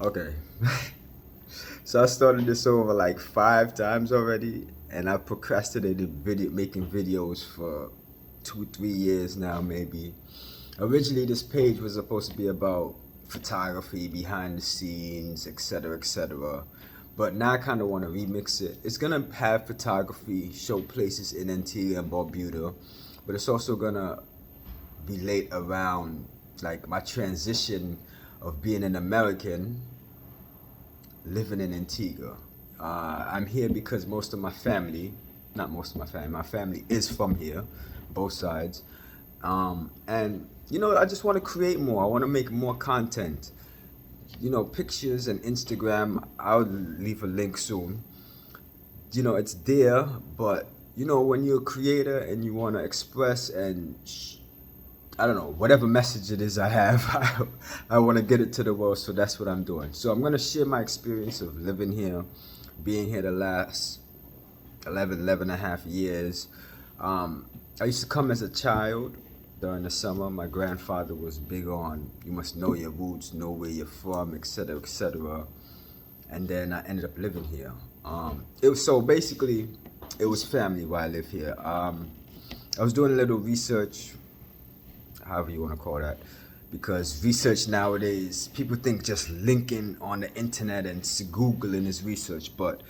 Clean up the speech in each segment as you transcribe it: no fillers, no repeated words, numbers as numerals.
Okay. So I started this over like 5 times already, and I've procrastinated making videos for 2, 3 years now, maybe. Originally, this page was supposed to be about photography, behind the scenes, etc., etc. But now I kind of want to remix it. It's gonna have photography, show places in Antigua and Barbuda, but it's also gonna relate around like my transition of being an American living in Antigua. I'm here because most of my family, not most of my family is from here, both sides. And I just want to create more. I want to make more content. Pictures and Instagram. I'll leave a link soon. It's there, but when you're a creator and you want to express and I don't know, whatever message it is I have, I want to get it to the world, so that's what I'm doing. So I'm going to share my experience of living here, being here the last 11 and a half years. I used to come as a child during the summer. My grandfather was big on, you must know your roots, know where you're from, etc., etc. And then I ended up living here. It was family why I live here. I was doing a little research, however you want to call that, because research nowadays, people think just linking on the internet and Googling is research, but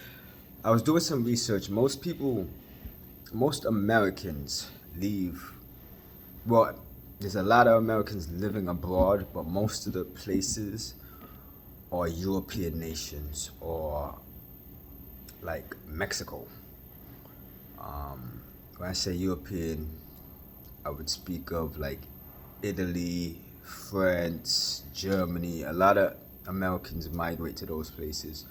I was doing some research. Most Americans leave, well, there's a lot of Americans living abroad, but most of the places are European nations or like Mexico. When I say European, I would speak of like Italy, France, Germany. A lot of Americans migrate to those places.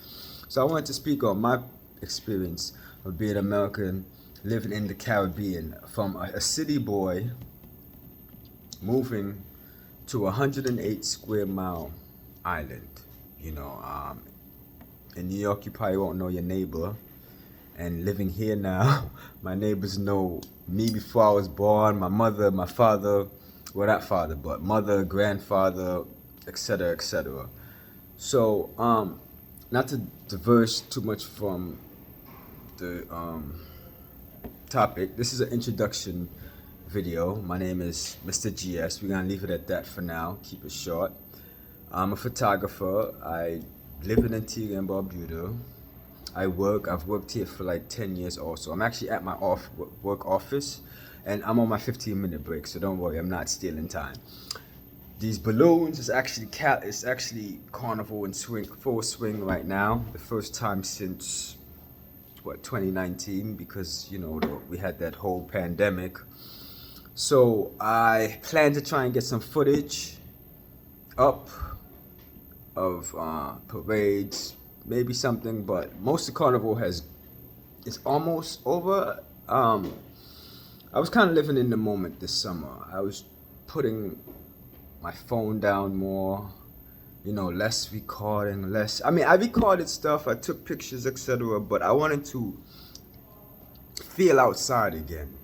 So I wanted to speak on my experience of being American, living in the Caribbean, from a city boy moving to a 108 square mile island. In New York, you probably won't know your neighbor. And living here now, my neighbors know me before I was born, my mother, my father, well, not father, but mother, grandfather, etc., etc. So, not to diverge too much from the topic, this is an introduction video. My name is Mr. GS. We're gonna leave it at that for now. Keep it short. I'm a photographer. I live in Antigua and Barbuda. I've worked here for like 10 years also. I'm actually at my work office, and I'm on my 15-minute break, so don't worry, I'm not stealing time. These balloons is actually carnival in full swing right now. The first time since 2019, because we had that whole pandemic. So I plan to try and get some footage up of parades, maybe something, but most of Carnival is almost over. I was kind of living in the moment this summer. I was putting my phone down more, less recording, less. I mean, I recorded stuff, I took pictures, etc., but I wanted to feel outside again.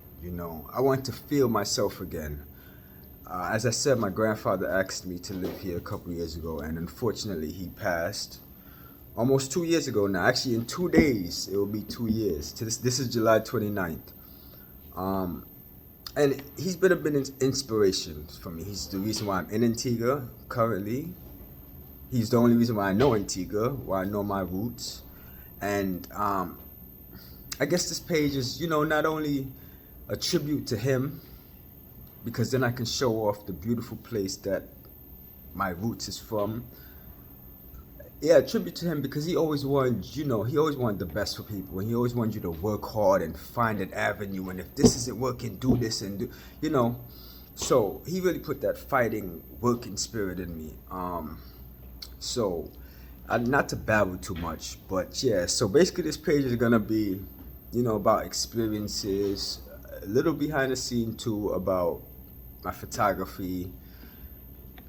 I wanted to feel myself again. As I said, my grandfather asked me to live here a couple years ago, and unfortunately, he passed almost 2 years ago now. Actually, in 2 days, it will be 2 years. This is July 29th. And he's been a bit inspiration for me. He's the reason why I'm in Antigua currently. He's the only reason why I know Antigua, why I know my roots. And I guess this page is, not only a tribute to him, because then I can show off the beautiful place that my roots is from. Yeah, tribute to him because he always wanted the best for people, and he always wanted you to work hard and find an avenue, and if this isn't working, do this and do. So he really put that fighting, working spirit in me. So not to babble too much, but yeah, so basically this page is gonna be, about experiences, a little behind the scene too, about my photography,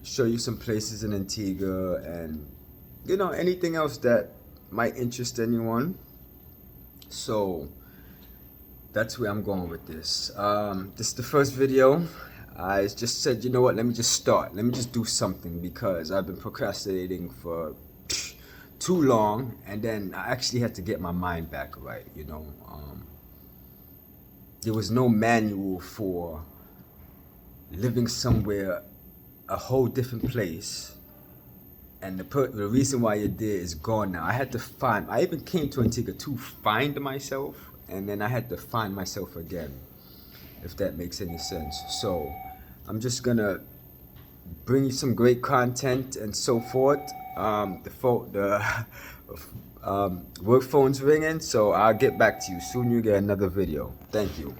show you some places in Antigua, and anything else that might interest anyone. So that's where I'm going with this. This is the first video. I just said, let me just start. Let me just do something, because I've been procrastinating for too long, and then I actually had to get my mind back right, you know. There was no manual for living somewhere, a whole different place, and the reason why you're there is gone now. I even came to Antigua to find myself, and then I had to find myself again, if that makes any sense. So I'm just gonna bring you some great content and so forth. The work phone's ringing, so I'll get back to you soon. You get another video. Thank you.